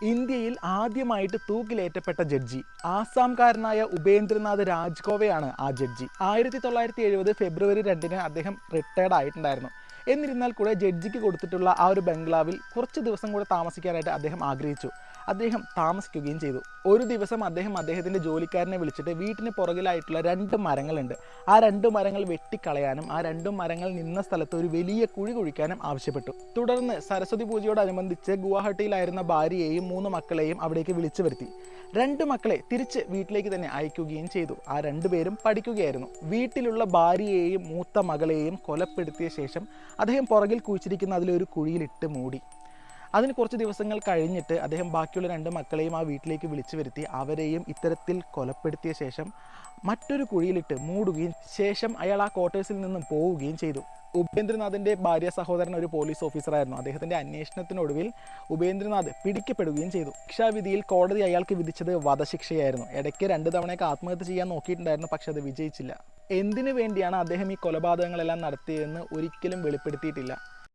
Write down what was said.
ഇന്ത്യയിൽ ആദ്യമായിട്ട് തൂക്കിലേറ്റപ്പെട്ട ജഡ്ജി ആസാംകാരനായ ഉപേന്ദ്രനാഥ് രാജ്കോവയാണ് ആ ജഡ്ജി. 1970 ഫെബ്രുവരി 2 അദ്ദേഹം റിട്ടയർഡ് ആയിട്ടുണ്ടായിരുന്നു. എന്നിരുന്നാൽ കൂടെ ജഡ്ജിക്ക് കൊടുത്തിട്ടുള്ള ആ ഒരു ബംഗ്ലാവിൽ കുറച്ച് ദിവസം കൂടെ താമസിക്കാനായിട്ട് അദ്ദേഹം ആഗ്രഹിച്ചു. അദ്ദേഹം താമസിക്കുകയും ചെയ്തു. ഒരു ദിവസം അദ്ദേഹത്തിൻ്റെ ജോലിക്കാരനെ വിളിച്ചിട്ട് വീട്ടിന് പുറകിലായിട്ടുള്ള 2 മരങ്ങളുണ്ട്, ആ 2 മരങ്ങൾ വെട്ടിക്കളയാനും ആ 2 മരങ്ങൾ നിന്ന സ്ഥലത്ത് ഒരു വലിയ കുഴി കുഴിക്കാനും ആവശ്യപ്പെട്ടു. തുടർന്ന് സരസ്വതി പൂജയോടനുബന്ധിച്ച് ഗുവാഹട്ടിയിലായിരുന്ന ഭാര്യയെയും 3 മക്കളെയും അവിടേക്ക് വിളിച്ചു വരുത്തി. 2 മക്കളെ തിരിച്ച് വീട്ടിലേക്ക് തന്നെ അയക്കുകയും ചെയ്തു. ആ 2 പേരും പഠിക്കുകയായിരുന്നു. വീട്ടിലുള്ള ഭാര്യയെയും മൂത്ത മകളെയും കൊലപ്പെടുത്തിയ ശേഷം അദ്ദേഹം പുറകിൽ കുഴിച്ചിരിക്കുന്ന അതിലൊരു കുഴിയിലിട്ട് മൂടി. അതിന് കുറച്ച് ദിവസങ്ങൾ കഴിഞ്ഞിട്ട് അദ്ദേഹം ബാക്കിയുള്ള 2 മക്കളെയും ആ വീട്ടിലേക്ക് വിളിച്ചു വരുത്തി അവരെയും ഇത്തരത്തിൽ കൊലപ്പെടുത്തിയ ശേഷം മറ്റൊരു കുഴിയിലിട്ട് മൂടുകയും ശേഷം അയാൾ ആ ക്വാർട്ടേഴ്സിൽ നിന്നും പോവുകയും ചെയ്തു. ഉപേന്ദ്രനാഥിൻ്റെ ഭാര്യ സഹോദരൻ ഒരു പോലീസ് ഓഫീസറായിരുന്നു. അദ്ദേഹത്തിൻ്റെ അന്വേഷണത്തിനൊടുവിൽ ഉപേന്ദ്രനാഥ് പിടിക്കപ്പെടുകയും ചെയ്തു. ശിക്ഷാവിധിയിൽ കോടതി അയാൾക്ക് വിധിച്ചത് വധശിക്ഷയായിരുന്നു. ഇടയ്ക്ക് 2 തവണയൊക്കെ ആത്മഹത്യ ചെയ്യാൻ നോക്കിയിട്ടുണ്ടായിരുന്നു, പക്ഷെ അത് വിജയിച്ചില്ല. എന്തിനു വേണ്ടിയാണ് അദ്ദേഹം ഈ കൊലപാതകങ്ങളെല്ലാം നടത്തിയതെന്ന് ഒരിക്കലും വെളിപ്പെടുത്തിയിട്ടില്ല.